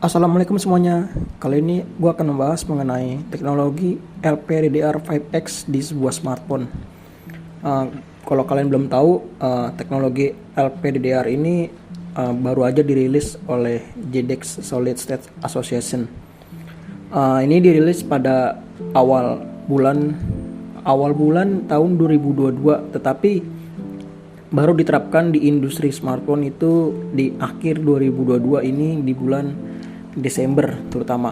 Assalamualaikum semuanya. Kali ini gue akan membahas mengenai teknologi LPDDR5X di sebuah smartphone. Uh, Kalau kalian belum tahu, teknologi LPDDR ini baru aja dirilis oleh JEDEC Solid State Association. Ini dirilis pada awal bulan tahun 2022, tetapi baru diterapkan di industri smartphone itu di akhir 2022 ini, di bulan Desember terutama.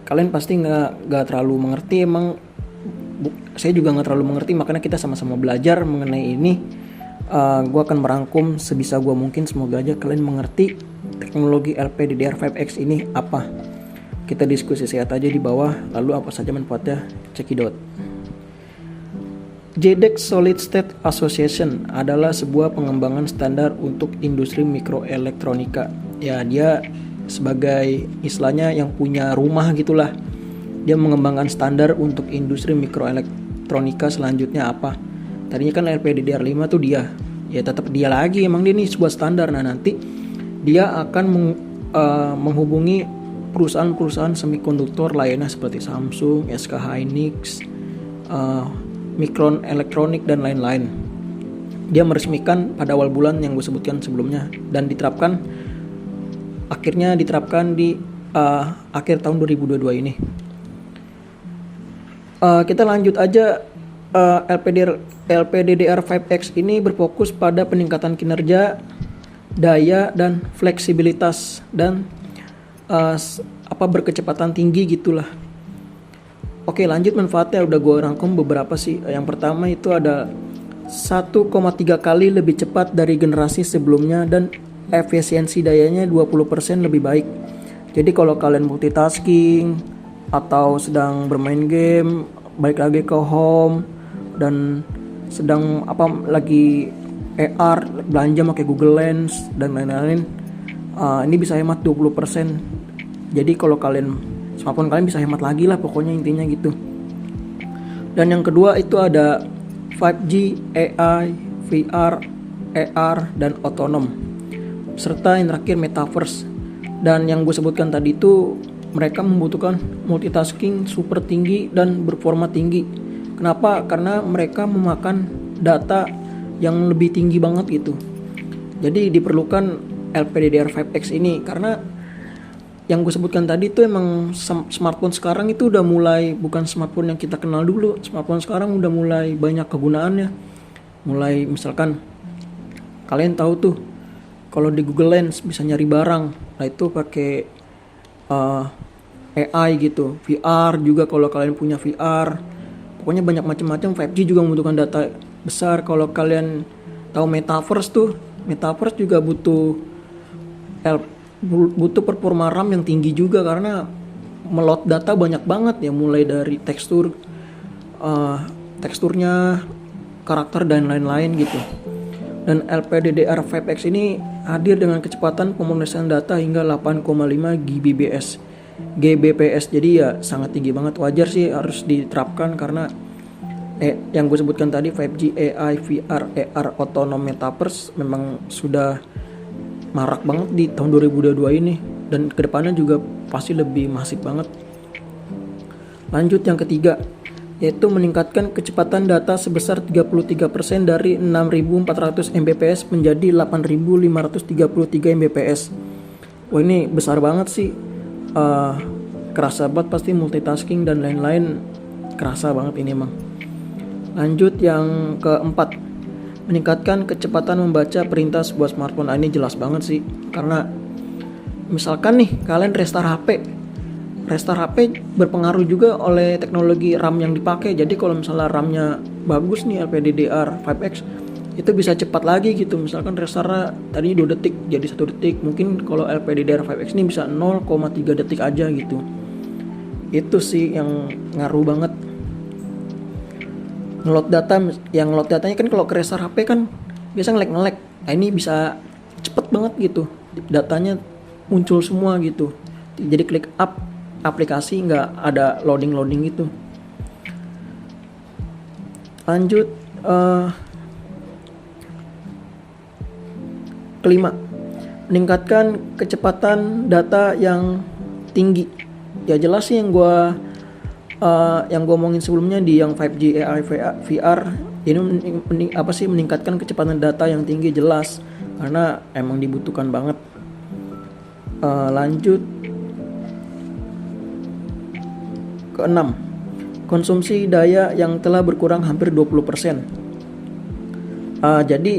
Kalian pasti nggak terlalu mengerti, saya juga nggak terlalu mengerti, makanya kita sama-sama belajar mengenai ini. Gue akan merangkum sebisa gue mungkin, semoga aja kalian mengerti teknologi LPDDR5X ini apa. Kita diskusi sehat aja di bawah, lalu apa saja manfaatnya, cekidot. JEDEC Solid State Association adalah sebuah pengembangan standar untuk industri mikroelektronika. Ya, dia sebagai istilahnya yang punya rumah gitulah. Dia mengembangkan standar untuk industri mikroelektronika selanjutnya apa. Tadinya kan LPDDR5 tuh dia. Ya tetap dia lagi, emang dia ini sebuah standar. Nah nanti dia akan menghubungi perusahaan-perusahaan semikonduktor lainnya seperti Samsung, SK Hynix, Micron Electronic dan lain-lain. Dia meresmikan pada awal bulan yang gue sebutkan sebelumnya dan akhirnya diterapkan di akhir tahun 2022 ini. Kita lanjut aja. LPDDR5X ini berfokus pada peningkatan kinerja, daya dan fleksibilitas dan berkecepatan tinggi gitulah. Oke, lanjut manfaatnya udah gue rangkum beberapa sih. Yang pertama itu ada 1,3 kali lebih cepat dari generasi sebelumnya dan efisiensi dayanya 20% lebih baik. Jadi kalau kalian multitasking atau sedang bermain game, balik lagi ke home dan sedang lagi AR, belanja pakai Google Lens dan lain-lain, ini bisa hemat 20%. Jadi kalau smartphone kalian bisa hemat lagi lah, pokoknya intinya gitu. Dan yang kedua itu ada 5G, AI, VR, AR dan otonom, serta yang terakhir metaverse. Dan yang gue sebutkan tadi itu mereka membutuhkan multitasking super tinggi dan performa tinggi. Kenapa? Karena mereka memakan data yang lebih tinggi banget gitu. Jadi diperlukan LPDDR5X ini karena yang gue sebutkan tadi itu emang smartphone sekarang itu udah mulai bukan smartphone yang kita kenal dulu. Smartphone sekarang udah mulai banyak kegunaannya. Mulai misalkan kalian tahu tuh kalau di Google Lens bisa nyari barang, nah itu pakai AI gitu. VR juga kalau kalian punya VR, pokoknya banyak macam-macam. 5G juga membutuhkan data besar. Kalau kalian tahu metaverse juga butuh performa RAM yang tinggi juga karena melot data banyak banget ya, mulai dari teksturnya, karakter dan lain-lain gitu. Dan LPDDR5X ini hadir dengan kecepatan pemrosesan data hingga 8,5 Gbps. Jadi ya sangat tinggi banget. Wajar sih harus diterapkan karena yang gue sebutkan tadi 5G, AI, VR, AR, otonom, metaverse memang sudah marak banget di tahun 2022 ini dan kedepannya juga pasti lebih masif banget. Lanjut yang ketiga, yaitu meningkatkan kecepatan data sebesar 33% dari 6400 Mbps menjadi 8533 Mbps. Wah ini besar banget sih. Kerasa banget pasti multitasking dan lain-lain, kerasa banget ini emang. Lanjut yang keempat, meningkatkan kecepatan membaca perintah sebuah smartphone. Ini jelas banget sih, karena misalkan nih kalian restart HP berpengaruh juga oleh teknologi RAM yang dipakai. Jadi kalau misalnya RAM-nya bagus nih LPDDR5X, itu bisa cepat lagi gitu. Misalkan restart tadinya 2 detik jadi 1 detik, mungkin kalau LPDDR5X ini bisa 0,3 detik aja gitu. Itu sih yang ngaruh banget. Ngeload datanya kan kalau ke restart HP kan biasa nge-lag. Nah ini bisa cepet banget gitu, datanya muncul semua gitu. Jadi klik up aplikasi nggak ada loading gitu. Lanjut kelima, meningkatkan kecepatan data yang tinggi. Ya jelas sih yang gue omongin sebelumnya di yang 5G AI VR ini meningkatkan kecepatan data yang tinggi, jelas karena emang dibutuhkan banget. Lanjut ke 6, konsumsi daya yang telah berkurang hampir 20%. Jadi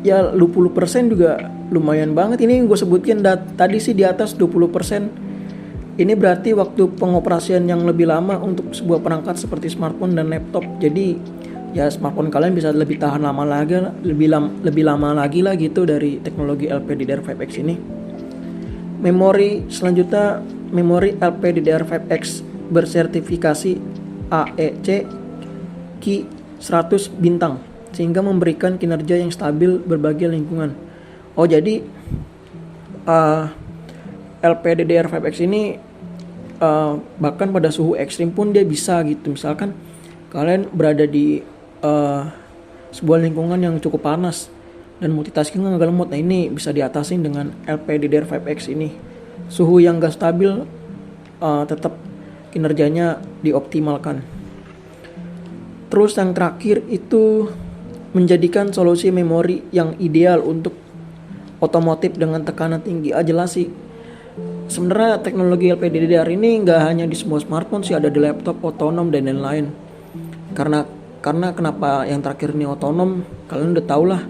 ya 20% juga lumayan banget. Ini gue sebutkan tadi sih di atas 20%. Ini berarti waktu pengoperasian yang lebih lama untuk sebuah perangkat seperti smartphone dan laptop. Jadi ya smartphone kalian bisa lebih tahan lama lagi, lebih lama lagi lah gitu dari teknologi LPDDR5X ini. Memori selanjutnya, memori LPDDR5X bersertifikasi AEC Ki 100 bintang sehingga memberikan kinerja yang stabil berbagai lingkungan. Jadi LPDDR5X ini bahkan pada suhu ekstrim pun dia bisa gitu. Misalkan kalian berada di sebuah lingkungan yang cukup panas dan multitasking agak lemot, nah ini bisa diatasin dengan LPDDR5X ini. Suhu yang gak stabil tetap kinerjanya dioptimalkan. Terus yang terakhir itu menjadikan solusi memori yang ideal untuk otomotif dengan tekanan tinggi. Jelas sih sebenarnya teknologi LPDDR ini nggak hanya di semua smartphone sih, ada di laptop, otonom dan lain-lain. Karena kenapa yang terakhir ini otonom, kalian udah tau lah.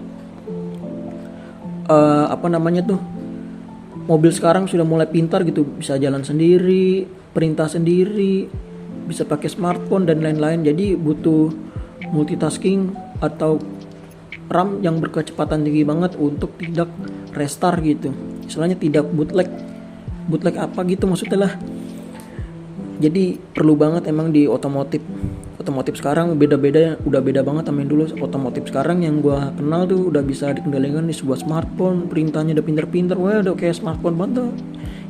Mobil sekarang sudah mulai pintar gitu, bisa jalan sendiri, perintah sendiri, bisa pakai smartphone dan lain-lain. Jadi butuh multitasking atau RAM yang berkecepatan tinggi banget untuk tidak restart gitu. Istilahnya tidak bootleg apa gitu maksudnya lah. Jadi perlu banget emang di otomotif sekarang udah beda banget sama yang dulu. Otomotif sekarang yang gua kenal tuh udah bisa dikendalikan di sebuah smartphone, perintahnya udah pinter-pinter, udah kayak smartphone banget tuh.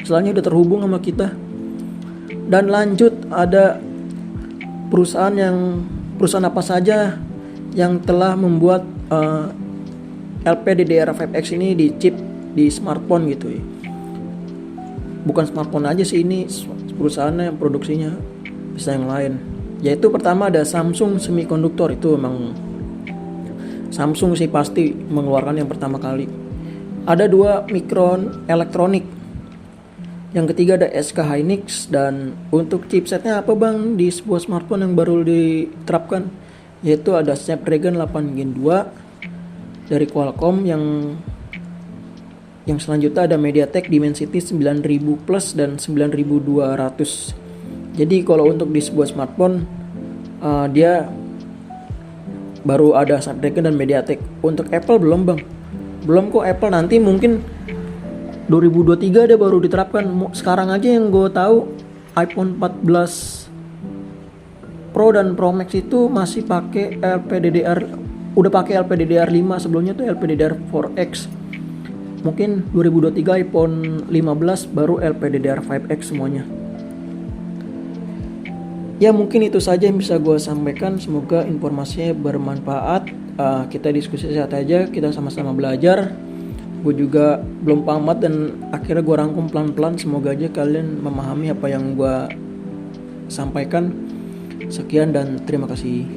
Istilahnya udah terhubung sama kita. Dan lanjut ada perusahaan apa saja yang telah membuat LPDDR5X ini di chip di smartphone gitu ya. Bukan smartphone aja sih, ini perusahaannya yang produksinya bisa yang lain. Yaitu pertama ada Samsung Semiconductor, itu memang Samsung sih pasti mengeluarkan yang pertama kali. Ada 2 Micron Electronic. Yang ketiga ada SK Hynix. Dan untuk chipsetnya apa bang di sebuah smartphone yang baru diterapkan, yaitu ada Snapdragon 8 Gen 2 dari Qualcomm. Yang selanjutnya ada MediaTek Dimensity 9000 Plus dan 9200. Jadi kalau untuk di sebuah smartphone dia baru ada Snapdragon dan MediaTek. Untuk Apple belum bang, belum kok. Apple nanti mungkin 2023 dia baru diterapkan. Sekarang aja yang gue tahu iPhone 14 Pro dan Pro Max itu masih pakai udah pakai LPDDR5, sebelumnya tuh LPDDR4X. Mungkin 2023 iPhone 15 baru LPDDR5X semuanya. Ya mungkin itu saja yang bisa gue sampaikan. Semoga informasinya bermanfaat. Kita diskusi sehat aja, kita sama-sama belajar. Gue juga belum paham dan akhirnya gue rangkum pelan-pelan. Semoga aja kalian memahami apa yang gue sampaikan. Sekian dan terima kasih.